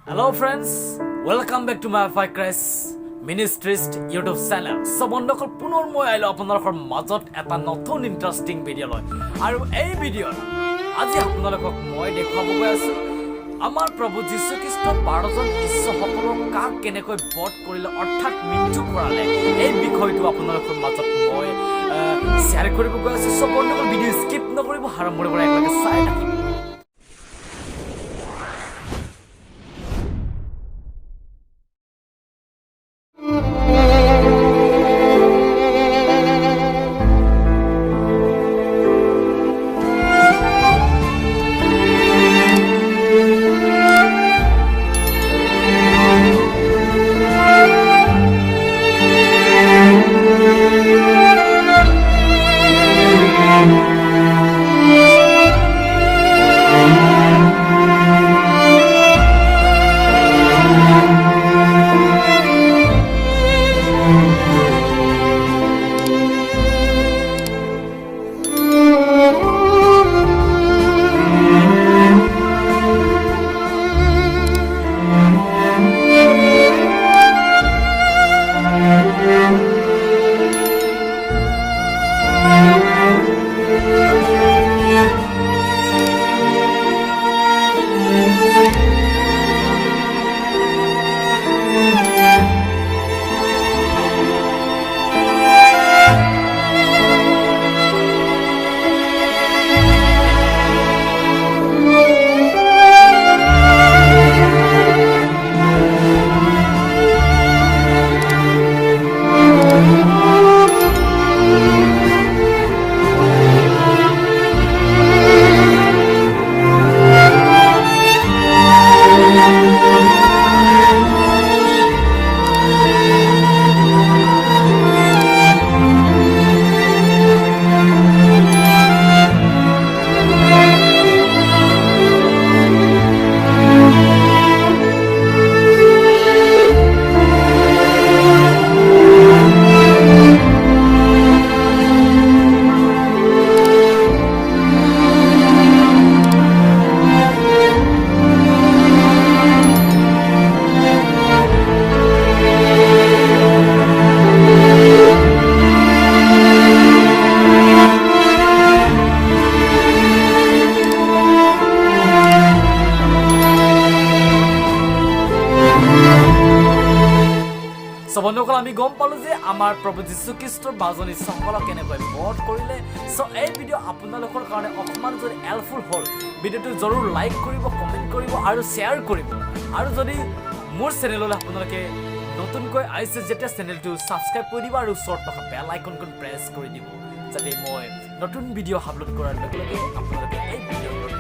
Hello friends, welcome back to my Christ Ministries YouTube channel. So বন্ধুসকল পুনৰ মই আইলো আপোনালোকৰ মাজত এটা নতুন ইন্টাৰেষ্টিং ভিডিও লৈ আৰু এই ভিডিও আজি আপোনালোকক মই দেখাব গৈ আছো আমাৰ প্ৰভু যীশু খ্ৰীষ্ট 12 জন শিষ্যসকলক কাক কেনেকৈ বধ কৰিলে অৰ্থাৎ মৃত্যু কৰালে এই বিষয়টো আপোনালোকৰ মাজত মই শেয়াৰ কৰিব গৈ আছো। সো বন্ধুসকল ভিডিও স্কিপ নকৰিব, আৰম্ভৰ পৰা একেলগে চাই থাকিব। So বন্ধুসকল আমি গম পালো যে আমাৰ প্ৰভু যীশু খ্ৰীষ্টৰ 12 জন শিষ্যসকলক কেনেকৈ বধ কৰিলে। সো এই ভিডিও আপোনালোকৰ কাৰণে অকমান যদি হেল্পফুল হ'ল ভিডিওটো জৰুৰ লাইক কৰিব, কমেন্ট কৰিব আৰু শ্বেয়াৰ কৰিব। আৰু যদি মোৰ চেনেললৈ আপোনালোকে নতুনকৈ আহিছে যেতিয়া চেনেলটো সাবস্ক্ৰাইব কৰি দিব আৰু ওচৰত থকা বেল আইকনখন প্ৰেছ কৰি দিব যাতে মই নতুন ভিডিও আপলোড কৰাৰ লগে লগে আপোনালোকে এই ভিডিঅ'ৰ